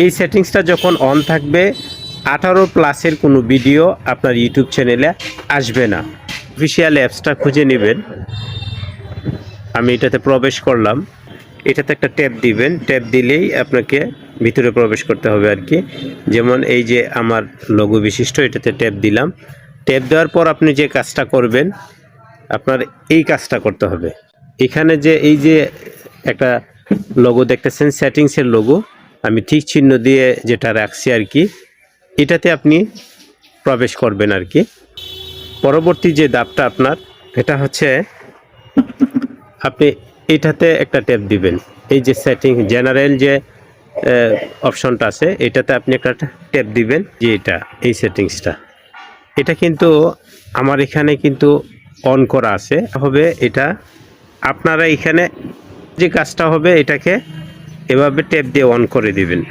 এই সেটিংসটা যখন অন থাকবে 18+ কোনো ভিডিও আপনার ইউটিউব চ্যানেলে আসবে না। অফিসিয়াল অ্যাপসটা খুঁজে নেবেন। আমি এটাতে প্রবেশ করলাম, এটাতে একটা ট্যাপ দিবেন, ট্যাপ দিলেই আপনাকে ভিতরে প্রবেশ করতে হবে আর কি। যেমন এই যে আমার লোগো বিশিষ্ট, এটাতে ট্যাপ দিলাম। ট্যাপ দেওয়ার পর আপনি যে কাজটা করবেন, আপনার এই কাজটা করতে হবে। এখানে যে এই যে একটা লোগো দেখতেছেন, সেটিংসের লোগো, আমি ঠিক চিহ্ন দিয়ে যেটা রাখছি আর কি, এটাতে আপনি প্রবেশ করবেন আর কি। পরবর্তী যে ধাপটা আপনার, এটা হচ্ছে আপনি এটাতে একটা ট্যাপ দিবেন। এই যে সেটিং জেনারেল যে অপশনটা আছে, এটাতে আপনি একটা ট্যাপ দিবেন। যে এটা এই সেটিংসটা, এটা কিন্তু আমার এখানে কিন্তু অন করা আছে হবে। এটা আপনারা এখানে যে কাজটা হবে, এটাকে এভাবে ট্যাপ দিয়ে অন করে দিবেন।